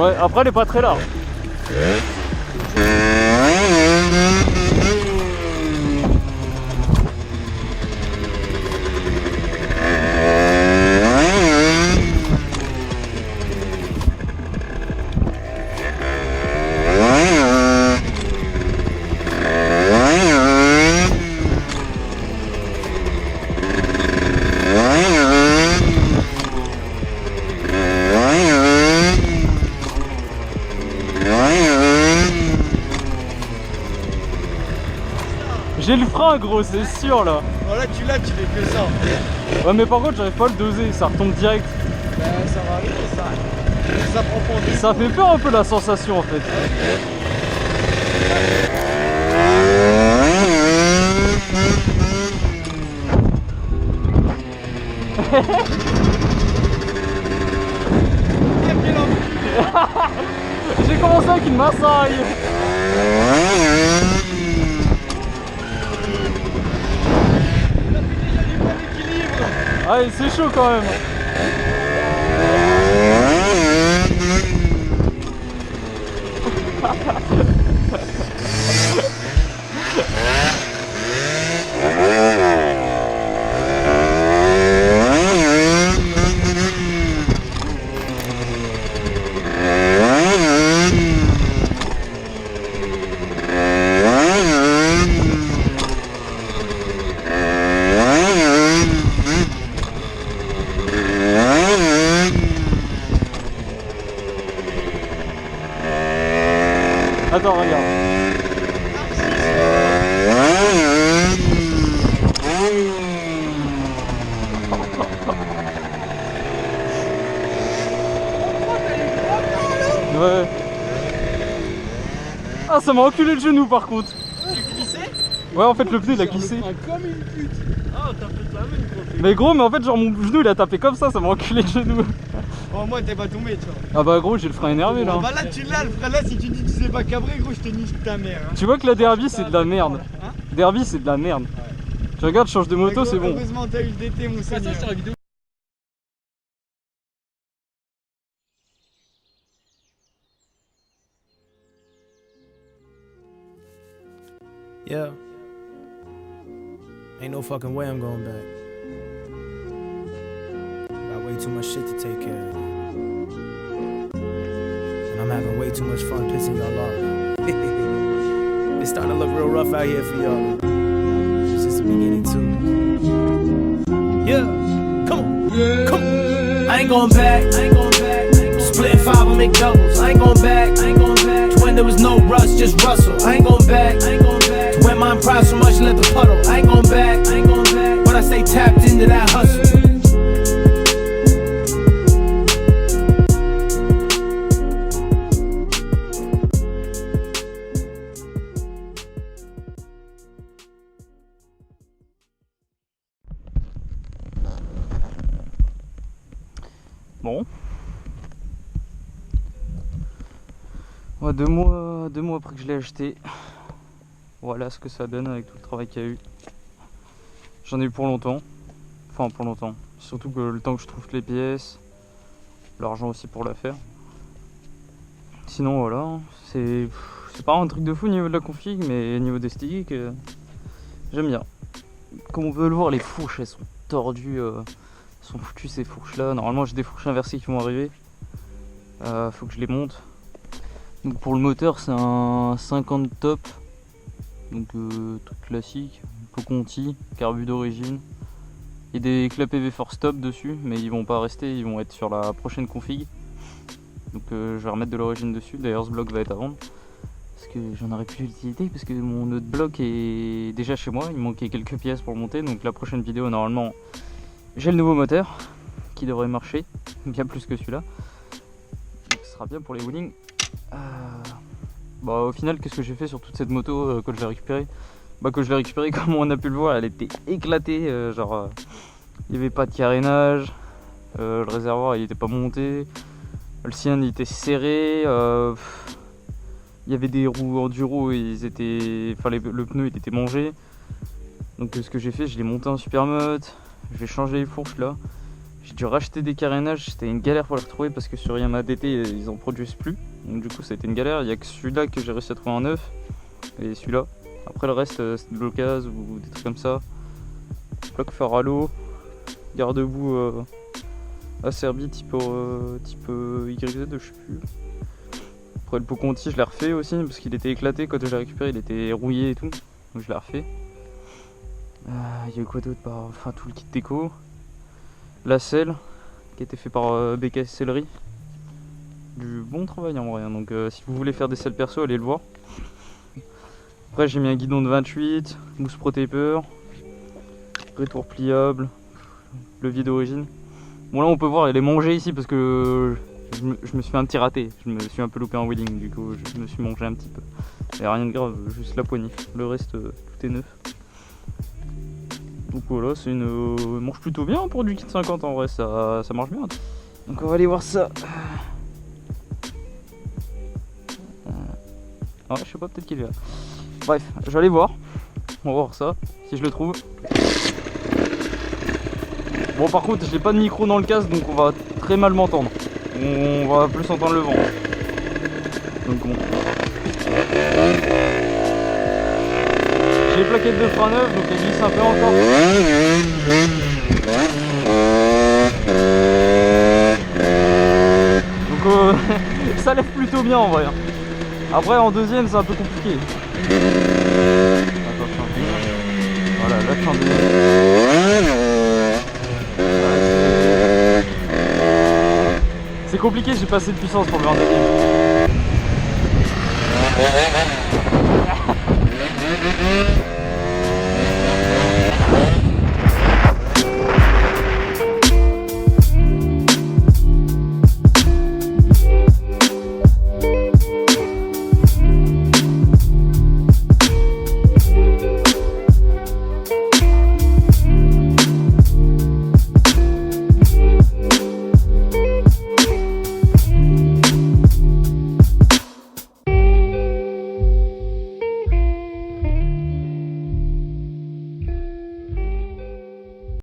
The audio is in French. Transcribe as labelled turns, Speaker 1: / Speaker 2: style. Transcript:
Speaker 1: Ouais, après elle est pas très large. J'ai le frein gros, c'est sûr là.
Speaker 2: Voilà, tu l'as, tu fais que ça.
Speaker 1: Ouais mais par contre j'arrive pas à le doser, ça retombe direct.
Speaker 2: Ben ça va arriver ça. Ça prend pas en
Speaker 1: Ça fait peur un peu la sensation en fait. J'ai commencé avec une massaille. Ah c'est chaud quand même. Attends, regarde. Ouais. Ah, ça m'a enculé le genou par contre.
Speaker 2: Tu glissé?
Speaker 1: Ouais, en fait, le pneu il a glissé.
Speaker 2: Comme une pute. Ah, t'as fait de la même gros.
Speaker 1: Mais gros, mais en fait, genre mon genou il a tapé comme ça m'a enculé le genou.
Speaker 2: Oh, moi t'es pas tombé, tu vois.
Speaker 1: Ah bah gros, j'ai le frein énervé là.
Speaker 2: Oh, bah là, tu l'as, le frein là, si tu dis que tu sais pas cabrer, gros, je te nique ta mère. Hein.
Speaker 1: Tu vois que la derby c'est de la merde.
Speaker 2: Hein?
Speaker 1: Derby c'est de la merde.
Speaker 2: Ouais.
Speaker 1: Tu regardes, change de moto, c'est bon.
Speaker 2: Heureusement, t'as eu le DT, mon seigneur. Ça, sur la vidéo.
Speaker 3: Yeah. Ain't no fucking way I'm going back. Got way too much shit to take care of. And I'm having way too much fun pissing y'all off. It's starting to look real rough out here for y'all. It's just the beginning too. Yeah. Come on. Come on. I ain't going back. I ain't going back. Splitting 5 on McDoubles. I ain't going back. I ain't going back. To when there was no rush, just rustle. I ain't going back. I ain't going back. To when my pride so much let the puddle. I ain't going back. I ain't going back. But I stay tapped into that hustle.
Speaker 1: Bon. Ouais, deux mois après que je l'ai acheté. Voilà ce que ça donne avec tout le travail qu'il y a eu. J'en ai eu pour longtemps. Enfin pour longtemps. Surtout que le temps que je trouve les pièces. L'argent aussi pour la faire. Sinon voilà. C'est pas un truc de fou au niveau de la config. Mais au niveau des sticks, j'aime bien. Comme on peut le voir, les fourches elles sont tordues. Sont foutues ces fourches là. Normalement j'ai des fourches inversées qui vont arriver. Faut que je les monte. Donc pour le moteur c'est un 50 top. Donc truc classique. Conti, carbu d'origine. Et des clapets V4 Stop dessus. Mais ils vont pas rester, ils vont être sur la prochaine config. Donc je vais remettre de l'origine dessus. D'ailleurs ce bloc va être à vendre. Parce que j'en aurais plus l'utilité. Parce que mon autre bloc est déjà chez moi. Il manquait quelques pièces pour le monter. Donc la prochaine vidéo normalement j'ai le nouveau moteur qui devrait marcher bien plus que celui-là. Ce sera bien pour les wheelings. Bah, au final, qu'est-ce que j'ai fait sur toute cette moto quand je l'ai récupérée? Bah, quand je l'ai récupérée, comme on a pu le voir, elle était éclatée. Il n'y avait pas de carénage. Le réservoir il était pas monté. Le sien il était serré. Il y avait des roues enduro, ils étaient, enfin, le pneu il était mangé. Donc ce que j'ai fait, je l'ai monté en super mode. Je vais changer les fourches là. J'ai dû racheter des carénages, c'était une galère pour les retrouver parce que sur Yamaha DT ils en produisent plus. Donc du coup ça a été une galère, il n'y a que celui-là que j'ai réussi à trouver en neuf et celui-là. Après le reste c'est de l'occasion ou des trucs comme ça. Plaque phare à l'eau, garde-boue Acerbi type YZ, je sais plus. Après le pot Conti je l'ai refait aussi parce qu'il était éclaté quand je l'ai récupéré, il était rouillé et tout. Donc je l'ai refait. Il y a eu quoi d'autre? Enfin tout le kit déco. La selle qui a été fait par BKS Sellerie. Du bon travail en vrai, donc si vous voulez faire des selles perso allez le voir. Après j'ai mis un guidon de 28, mousse pro taper, retour pliable, levier d'origine. Bon là on peut voir elle est mangée ici parce que je me suis fait un petit raté, je me suis un peu loupé en wheeling, du coup je me suis mangé un petit peu. Il n'y a rien de grave, juste la poignée, le reste tout est neuf. Donc voilà, c'est une marche plutôt bien pour du kit 50 en vrai, ça marche bien. Donc on va aller voir ça. Ouais, je sais pas, peut-être qu'il est là. Bref, je vais aller voir. On va voir ça, si je le trouve. Bon par contre, j'ai pas de micro dans le casque, donc on va très mal m'entendre. On va plus entendre le vent. Donc bon. J'ai les plaquettes de frein neuves, donc elles glissent un peu encore. Donc ça lève plutôt bien en vrai. Après en deuxième c'est un peu compliqué. Attends, voilà, là je suis en deuxième. C'est compliqué, j'ai pas assez de puissance pour le faire en deuxième.